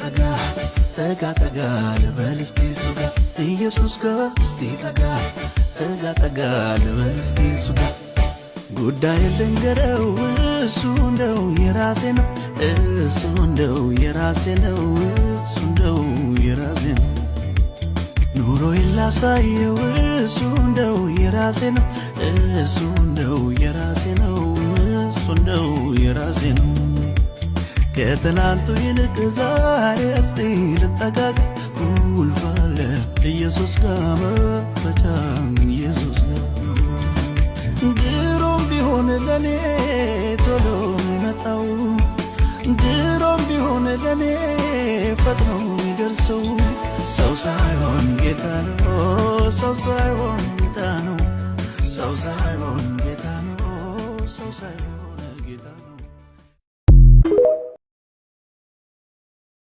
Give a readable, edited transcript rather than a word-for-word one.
ጠጋ ጠጋ ጠጋ ልበል እስቲ እሱ ጋር ኢየሱስ ጋር እስቲ ጠጋ ጠጋ ጠጋ ልበል እስቲ እሱ ጋር ጉዳይ ልንገረው እሱ እንደው የራሴ ነው እሱ እንደው የራሴ ነው እሱ እንደው የራሴ ነው ኑሮዬን ላሳየው እሱ እንደው የራሴ ነው እሱ እንደው የራሴ ነው እሱ እንደው የራሴ ነው ከትናንቱ ይልቅ ዛሬ እስቲ ልጠጋጋ ውልፋለ ኢየሱስ ጋር መክፈቻ ኢየሱስ ጋር ድሮም ቢሆን ለኔ ቶሎ የሚመጣው ድሮም ቢሆን ለኔ ፈጥኖ የሚደርሰው ሰው ሳይሆን ጌታ ነው ሰው ሳይሆን ጌታ ነው ሰው ሳይሆን ጌታ ነው ሰው ሳይሆን ጌታ ነው